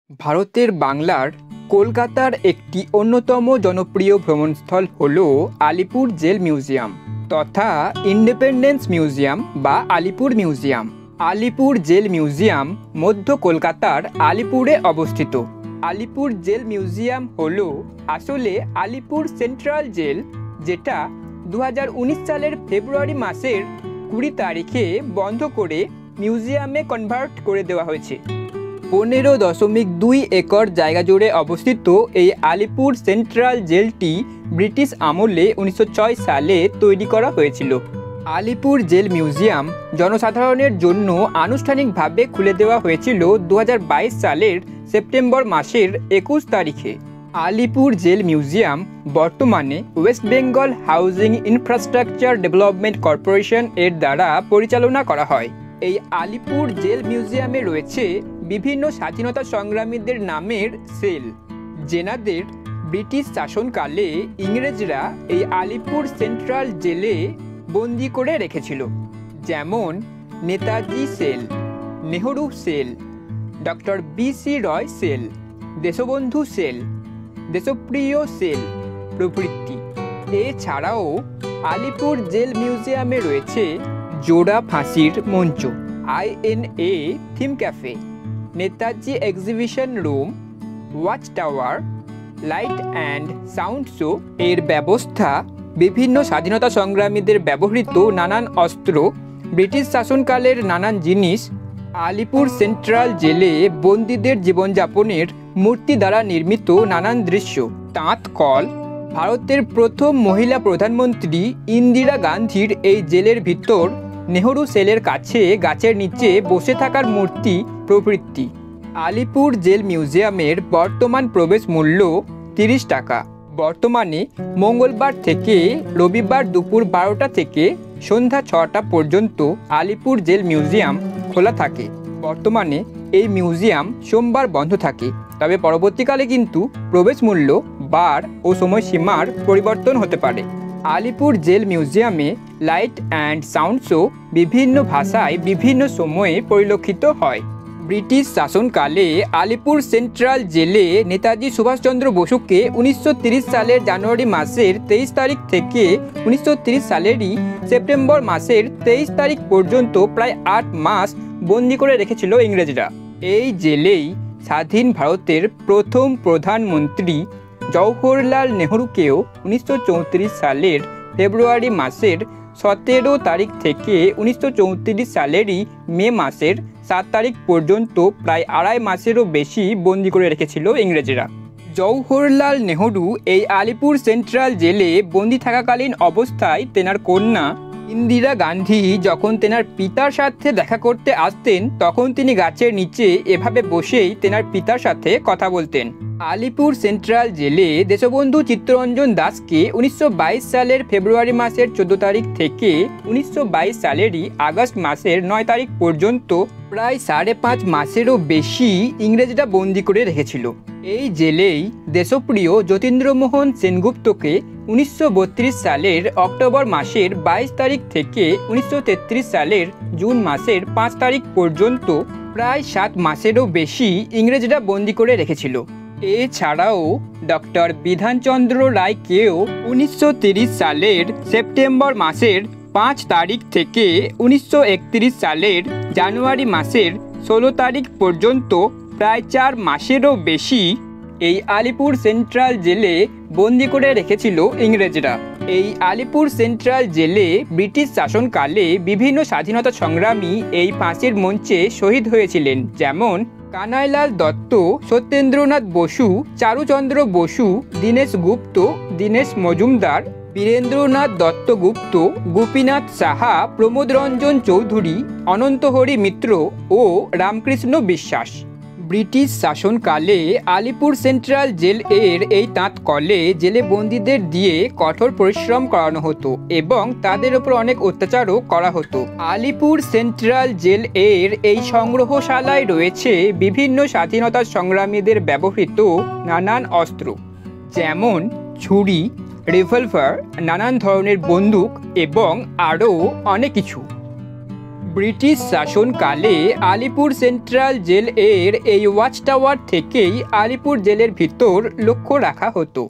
ভারতের বাংলার কলকাতার একটি অন্যতম জনপ্রিয় ভ্রমণস্থল হল আলিপুর জেল মিউজিয়াম তথা ইন্ডিপেন্ডেন্স মিউজিয়াম বা Alipur museum. Alipur jail museum মধ্য কলকাতার আলিপুরে অবস্থিত। আলিপুর জেল মিউজিয়াম হল আসলে আলিপুর সেন্ট্রাল জেল, যেটা 2019 সালের ফেব্রুয়ারি মাসের 20 তারিখে বন্ধ করে মিউজিয়ামে কনভার্ট করে দেওয়া হয়েছে। 15.2 একর জায়গা জুড়ে অবস্থিত এই আলিপুর সেন্ট্রাল জেলটি ব্রিটিশ আমলে 1906 সালে তৈরি করা হয়েছিল। আলিপুর জেল মিউজিয়াম জনসাধারণের জন্য আনুষ্ঠানিকভাবে খুলে দেওয়া হয়েছিল 2022 সালের সেপ্টেম্বর মাসের 21 তারিখে। আলিপুর জেল মিউজিয়াম বর্তমানে West Bengal housing infrastructure development corporation এর দ্বারা পরিচালনা করা হয়। এই আলিপুর জেল মিউজিয়ামে রয়েছে বিভিন্ন স্বাধীনতা সংগ্রামীদের নামের সেল, যেনাদের ব্রিটিশ শাসনকালে ইংরেজরা এই আলিপুর সেন্ট্রাল জেলে বন্দি করে রেখেছিল, যেমন Netaji cell, Nehru cell, doctor B C. Roy cell, Deshbandhu cell, Deshapriya cell প্রভৃতি। এছাড়াও আলিপুর জেল মিউজিয়ামে রয়েছে জোড়া ফাঁসির মঞ্চ, INA theme cafe, Netaji exhibition room, watch tower, light and sound show এর ব্যবস্থা, বিভিন্ন স্বাধীনতা সংগ্রামীদের ব্যবহৃত নানান অস্ত্র, ব্রিটিশ শাসনকালের নানান জিনিস, আলিপুর সেন্ট্রাল জেলে বন্দীদের জীবনযাপনের মূর্তি দ্বারা নির্মিত নানান দৃশ্য, তাঁত কল, ভারতের প্রথম মহিলা প্রধানমন্ত্রী ইন্দিরা গান্ধীর এই জেলের ভিতর নেহরু সেলের কাছে গাছের নিচে বসে থাকার মূর্তি প্রভৃতি। আলিপুর জেল মিউজিয়ামের বর্তমান প্রবেশ মূল্য 30 টাকা। বর্তমানে মঙ্গলবার থেকে রবিবার দুপুর 12টা থেকে সন্ধ্যা 6টা পর্যন্ত আলিপুর জেল মিউজিয়াম খোলা থাকে। বর্তমানে এই মিউজিয়াম সোমবার বন্ধ থাকে, তবে পরবর্তীকালে কিন্তু প্রবেশ মূল্য, বার ও সময়সীমার পরিবর্তন হতে পারে। আলিপুর জেল মিউজিয়ামে লাইট অ্যান্ড সাউন্ড শো বিভিন্ন ভাষায় বিভিন্ন সময়ে পরিলক্ষিত হয়। ব্রিটিশ শাসনকালে আলিপুর সেন্ট্রাল জেলে নেতাজি সুভাষচন্দ্র বসুকে 1930 সালের জানুয়ারি মাসের 23 তারিখ থেকে 1930 সালেরই সেপ্টেম্বর মাসের 23 তারিখ পর্যন্ত প্রায় 8 মাস বন্দি করে রেখেছিল ইংরেজরা। এই জেলেই স্বাধীন ভারতের প্রথম প্রধানমন্ত্রী জওহরলাল নেহরুকেও 1934 সালের ফেব্রুয়ারি মাসের 17 তারিখ থেকে 1934 সালেরই মে মাসের 7 তারিখ পর্যন্ত প্রায় 2.5 মাসেরও বেশি বন্দি করে রেখেছিল ইংরেজরা। জওহরলাল নেহরু এই আলিপুর সেন্ট্রাল জেলে বন্দি থাকাকালীন অবস্থায় তেনার কন্যা ইন্দিরা গান্ধী যখন তেনার পিতার সাথে দেখা করতে আসতেন, তখন তিনি গাছের নিচে এভাবে বসেই তেনার পিতার সাথে কথা বলতেন। আলিপুর সেন্ট্রাল জেলে দেশবন্ধু চিত্তরঞ্জন দাসকে 1922 সালের ফেব্রুয়ারি মাসের 14 তারিখ থেকে 1922 সালেরই আগস্ট মাসের 9 তারিখ পর্যন্ত প্রায় 5.5 মাসেরও বেশি ইংরেজরা বন্দি করে রেখেছিল। এই জেলেই দেশপ্রিয় যতীন্দ্রমোহন সেনগুপ্তকে 1932 সালের অক্টোবর মাসের 22 তারিখ থেকে 1933 সালের জুন মাসের 5 তারিখ পর্যন্ত প্রায় 7 মাসেরও বেশি ইংরেজরা বন্দি করে রেখেছিল। এছাড়াও ডক্টর বিধানচন্দ্র রায়কেও 1930 সালের সেপ্টেম্বর মাসের 5 তারিখ থেকে 1931 সালের জানুয়ারি মাসের 16 তারিখ পর্যন্ত প্রায় 4 মাসেরও বেশি এই আলিপুর সেন্ট্রাল জেলে বন্দি করে রেখেছিল ইংরেজরা। এই আলিপুর সেন্ট্রাল জেলে ব্রিটিশ শাসনকালে বিভিন্ন স্বাধীনতা সংগ্রামী এই ফাঁসির মঞ্চে শহীদ হয়েছিলেন, যেমন কানাইলাল দত্ত, সত্যেন্দ্রনাথ বসু, চারুচন্দ্র বসু, দীনেশ গুপ্ত, দীনেশ মজুমদার, বীরেন্দ্রনাথ দত্তগুপ্ত, গোপীনাথ সাহা, প্রমোদ রঞ্জন চৌধুরী, অনন্তহরি মিত্র ও রামকৃষ্ণ বিশ্বাস। ব্রিটিশ শাসনকালে আলিপুর সেন্ট্রাল জেল এর এই তাঁত কলে জেলে বন্দীদের দিয়ে কঠোর পরিশ্রম করানো হতো এবং তাদের উপর অনেক অত্যাচারও করা হতো। আলিপুর সেন্ট্রাল জেল এর এই সংগ্রহশালায় রয়েছে বিভিন্ন স্বাধীনতা সংগ্রামীদের ব্যবহৃত নানান অস্ত্র, যেমন ছুরি, রিভলভার, নানান ধরনের বন্দুক এবং আরও অনেক কিছু। ব্রিটিশ শাসনকালে আলিপুর সেন্ট্রাল জেল এর এই ওয়াচ টাওয়ার থেকেই আলিপুর জেলের ভিতর লক্ষ্য রাখা হতো।